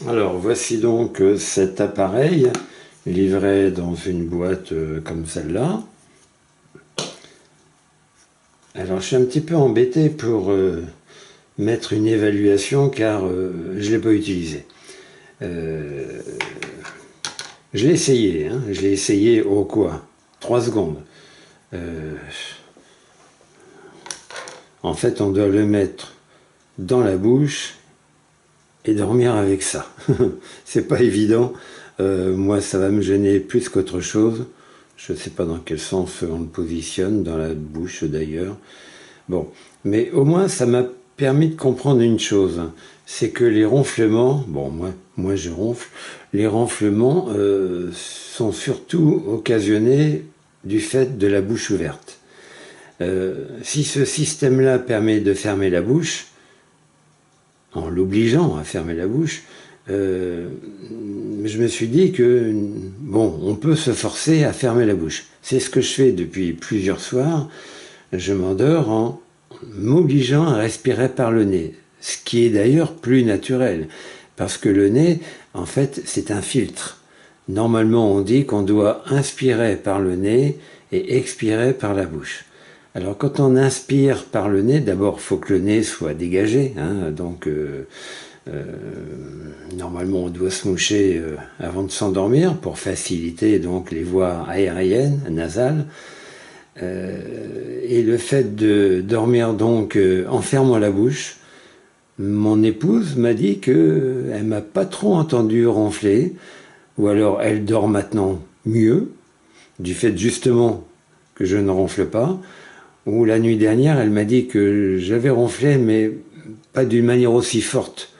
Alors voici donc cet appareil livré dans une boîte comme celle-là. Alors je suis un petit peu embêté pour mettre une évaluation car je ne l'ai pas utilisé. Euh, je l'ai essayé, hein, je l'ai essayé au quoi 3 secondes. Euh, En fait on doit le mettre dans la bouche et dormir avec ça. C'est pas évident. Moi, ça va me gêner plus qu'autre chose. Je ne sais pas dans quel sens on le positionne, dans la bouche d'ailleurs. Bon, mais au moins, ça m'a permis de comprendre une chose. C'est que les ronflements, bon, moi je ronfle, les ronflements sont surtout occasionnés du fait de la bouche ouverte. Si ce système-là permet de fermer la bouche, en l'obligeant à fermer la bouche, je me suis dit que, bon, on peut se forcer à fermer la bouche. C'est ce que je fais depuis plusieurs soirs. Je m'endors en m'obligeant à respirer par le nez, ce qui est d'ailleurs plus naturel, parce que le nez, en fait, c'est un filtre. Normalement, on dit qu'on doit inspirer par le nez et expirer par la bouche. Alors quand on inspire par le nez, d'abord il faut que le nez soit dégagé, hein, donc euh, normalement on doit se moucher avant de s'endormir pour faciliter donc les voies aériennes, nasales. Et le fait de dormir donc en fermant la bouche, mon épouse m'a dit que elle m'a pas trop entendu ronfler, ou alors elle dort maintenant mieux, du fait justement que je ne ronfle pas. Ou la nuit dernière, elle m'a dit que j'avais ronflé, mais pas d'une manière aussi forte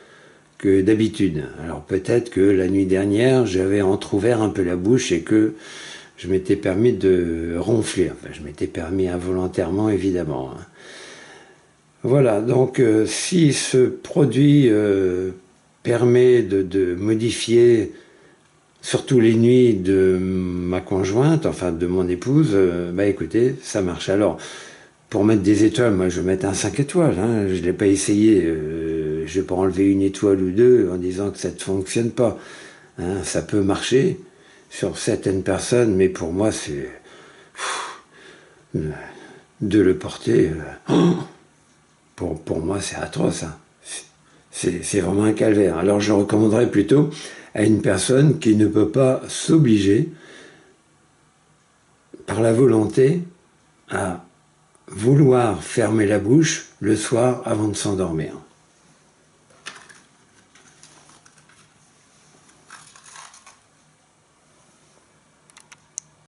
que d'habitude. Alors peut-être que la nuit dernière, j'avais entrouvert un peu la bouche et que je m'étais permis de ronfler. Enfin, je m'étais permis involontairement, évidemment. Voilà, donc si ce produit permet de modifier, surtout les nuits de ma conjointe, enfin de mon épouse, bah écoutez, ça marche. Alors, pour mettre des étoiles, moi je vais mettre un 5 étoiles, hein. Je ne l'ai pas essayé, je ne vais pas enlever une étoile ou deux en disant que ça ne fonctionne pas. Hein. Ça peut marcher sur certaines personnes, mais pour moi c'est de le porter. Pour moi c'est atroce. Hein. C'est vraiment un calvaire. Alors je recommanderais plutôt à une personne qui ne peut pas s'obliger par la volonté à vouloir fermer la bouche le soir avant de s'endormir.